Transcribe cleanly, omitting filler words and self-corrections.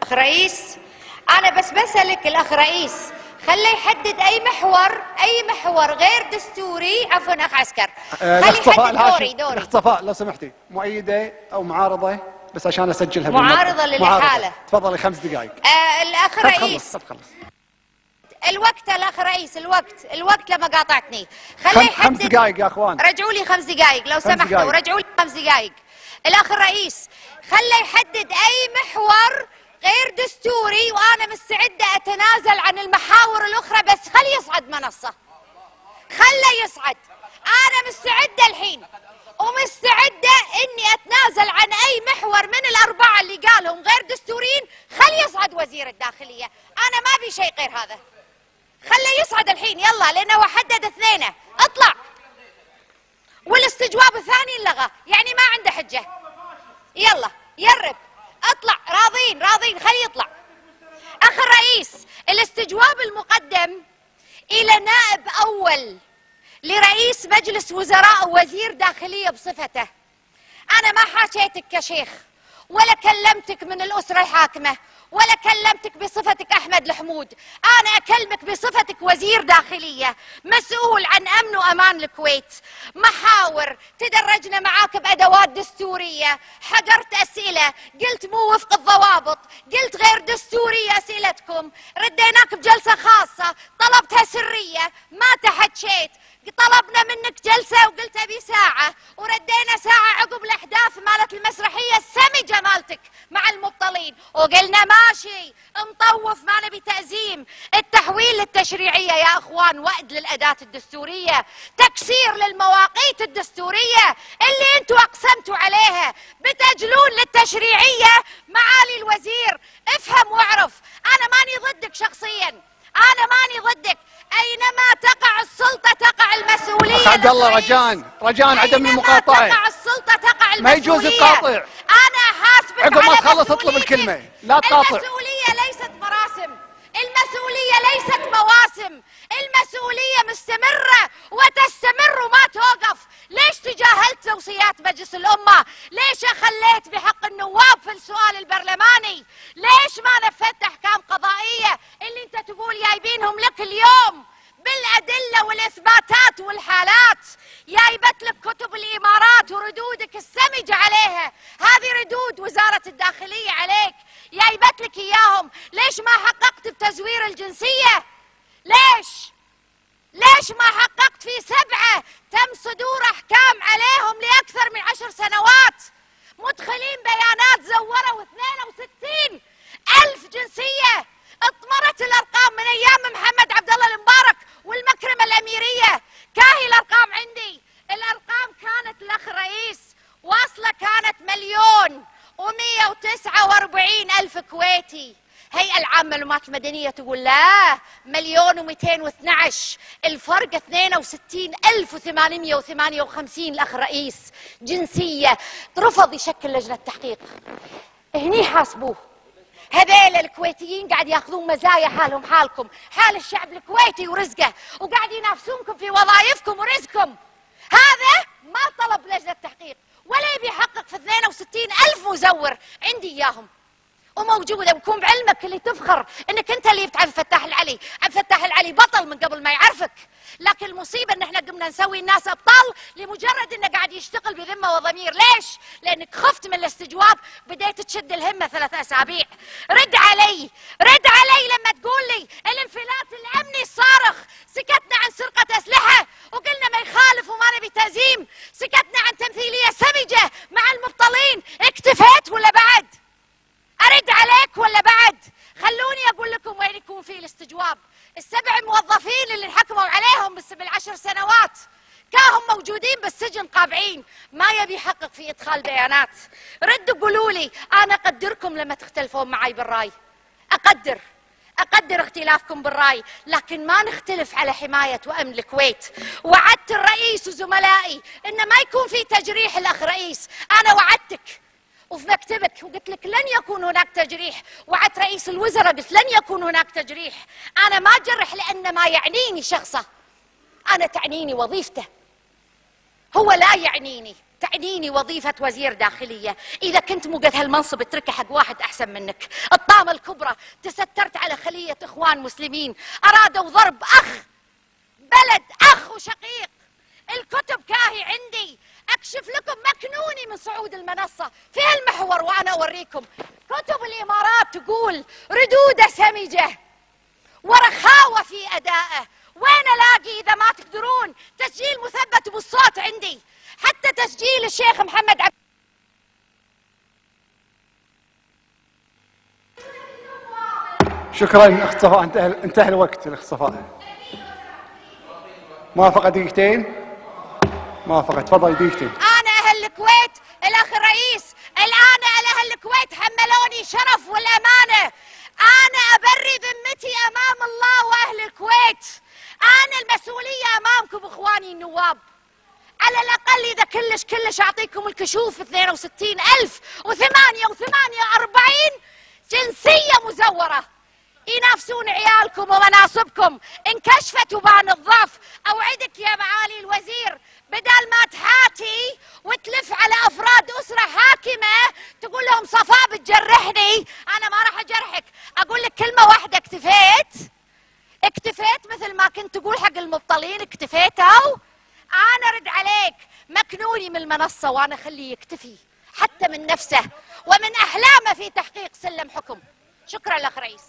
اخ رئيس، انا بس بسألك الاخ رئيس خليه يحدد اي محور غير دستوري. عفوا اخ عسكر، خليه يحدد دوري. الاختصافات لو سمحتي، مؤيده او معارضه بس عشان اسجلها معارضه للحاله. تفضلي 5 دقائق. الاخ رئيس خلص. الوقت الاخ رئيس، الوقت لما قاطعتني خليه يحدد 5 دقائق يا اخوان. رجعوا لي 5 دقائق لو سمحتوا، رجعوا لي 5 دقائق. الاخ الرئيس خليه يحدد اي محور غير دستوري، وانا مستعده اتنازل عن المحاور الاخرى، بس خليه يصعد منصه، خليه يصعد. انا مستعده الحين ومستعده اني اتنازل عن اي محور من الاربعه اللي قالهم غير دستوريين. خليه يصعد وزير الداخليه، انا ما ابي شيء غير هذا. خليه يصعد الحين يلا، لانه هو حدد 2. اطلع. والاستجواب الثاني انلغى، يعني ما عنده حجه. يلا يرب، اطلع. راضين خليه يطلع. اخ الرئيس، الاستجواب المقدم الى نائب اول لرئيس مجلس وزراء ووزير داخليه بصفته، انا ما حاشيتك كشيخ ولا كلمتك من الاسره الحاكمه ولا كلمتك بصفتك احمد الحمود، انا اكلمك بصفتك وزير داخليه مسؤول عن امن وامان الكويت. محاور تدرجنا معاك بادوات دستوريه، حضرت اسئله قلت مو وفق الضوابط، قلت غير دستوريه اسئلتكم، رديناك بجلسه خاصه طلبتها سريه ما تحكيت، طلبنا منك جلسه وقلت ابي ساعه، وردينا ساعه عقب الاحداث مالت المسرحيه السمجه مالتك مع المبطلين، وقلنا ماشي مطوف ما نبي تأزيم. التحويل للتشريعيه يا اخوان وأد للاداه الدستوريه، تكسير للمواقيت الدستوريه اللي انتم اقسمتوا عليها، بتجلون للتشريعيه. معالي الوزير افهم واعرف، انا ماني ضدك شخصيا، انا ماني ضدك، اينما تقع السلطه تقع المسؤوليه. اخ عبد الله رجاء عدم المقاطعه. تقع السلطه تقع المسؤوليه. ما يجوز تقاطع. انا حاسبك عقب ما تخلص اطلب الكلمه، لا تقاطع. المسؤوليه ليست مراسم، المسؤوليه ليست مواسم، المسؤوليه مستمره وتستمر وما توقف. ليش تجاهلت توصيات مجلس الامه؟ ليش خليت بحق النواب في السؤال البرلماني؟ ليش ما نفذت احكام قضائيه اللي انت تقول جايبينهم لك اليوم بالادله والاثباتات والحالات؟ جايبت لك كتب الامارات وردودك السمجه عليها، هذه ردود وزاره الداخليه عليك، جايبت لك اياهم. ليش ما حققت بتزوير الجنسيه؟ ليش ما حققت في 7 تم صدور احكام عليهم لاكثر من 10 سنوات؟ مدخلين بيانات زوروا 62,000 جنسيه، اطمرت الارقام من ايام محمد عبد الله المبارك والمكرمه الاميريه. كاهي الارقام عندي، الارقام كانت الاخ رئيس واصله كانت 1,149,000 كويتي. هيئة العامة للمعلومات المدنية تقول لا 1,212,000، الفرق 62,858 الأخ رئيس جنسية. رفض يشكل لجنة تحقيق، هني حاسبوه. هذيل الكويتيين قاعد ياخذون مزايا حالهم حالكم، حال الشعب الكويتي ورزقه، وقاعد ينافسونكم في وظائفكم ورزقكم. هذا ما طلب لجنة تحقيق ولا يبي يحقق في 62,000 مزور، عندي إياهم وموجوده. وكون بعلمك اللي تفخر انك انت اللي جبت عبد الفتاح العلي، عبد الفتاح العلي بطل من قبل ما يعرفك، لكن المصيبه ان احنا قمنا نسوي الناس ابطال لمجرد انه قاعد يشتغل بذمه وضمير. ليش؟ لانك خفت من الاستجواب، بديت تشد الهمه 3 أسابيع. رد علي لما تقول لي الانفلات الامني الصارخ. سكتنا عن سرقه اسلحه وقلنا ما يخالف وما نبي تهزيم، سكتنا عن تمثيليه سمجه مع المبطلين. اكتفيت ولا بعد؟ أرد عليك ولا بعد؟ خلوني أقول لكم وين يكون في الاستجواب. ال7 موظفين اللي حكموا عليهم بال10 سنوات كاهم موجودين بالسجن قابعين، ما يبي يحقق في إدخال بيانات. ردوا قولوا لي، أنا أقدركم لما تختلفون معي بالرأي، أقدر اختلافكم بالرأي، لكن ما نختلف على حماية وأمن الكويت. وعدت الرئيس وزملائي إن ما يكون في تجريح. الأخ رئيس أنا وعدتك وفي مكتبك وقلت لك لن يكون هناك تجريح، وعدت رئيس الوزراء قلت لن يكون هناك تجريح. أنا ما أجرح لأن ما يعنيني شخصه، أنا تعنيني وظيفته. هو لا يعنيني، تعنيني وظيفة وزير داخلية. إذا كنت مو قد هالمنصب اتركه حق واحد أحسن منك. الطامة الكبرى تسترت على خلية إخوان مسلمين أرادوا ضرب أخ بلد، أخ وشقيق. الكتب كاهي عندي، أكشف لكم مكنوني من صعود المنصة في هالمحور وأنا أوريكم. كتب الإمارات تقول ردوده سمجة ورخاوة في أدائه. وين ألاقي إذا ما تقدرون تسجيل مثبت بالصوت؟ عندي حتى تسجيل الشيخ محمد عبد. شكرا اخت صفاء، انتهى الوقت. الاخت صفاء موافقة دقيقتين؟ موافقة، تفضل دقيقتين. أنا أهل الكويت الأخ الرئيس، الآن أهل الكويت حملوني شرف والأمانة. أنا أبري ذمتي أمام الله وأهل الكويت. أنا المسؤولية أمامكم إخواني النواب. على الأقل إذا كلش أعطيكم الكشوف 62,048 جنسية مزورة ينافسون عيالكم ومناصبكم. انكشفت وبان الضعف. أوعدك يا معالي الوزير، بدل ما تحاتي وتلف على أفراد أسرة حاكمة تقول لهم صفاء بتجرحني، أنا ما راح أجرحك. أقول لك كلمة واحدة، اكتفيت مثل ما كنت تقول حق المبطلين اكتفيتوا. أنا رد عليك مكنوني من المنصة وأنا أخليه يكتفي حتى من نفسه ومن أحلامه في تحقيق سلم حكم. شكرا لك رئيس.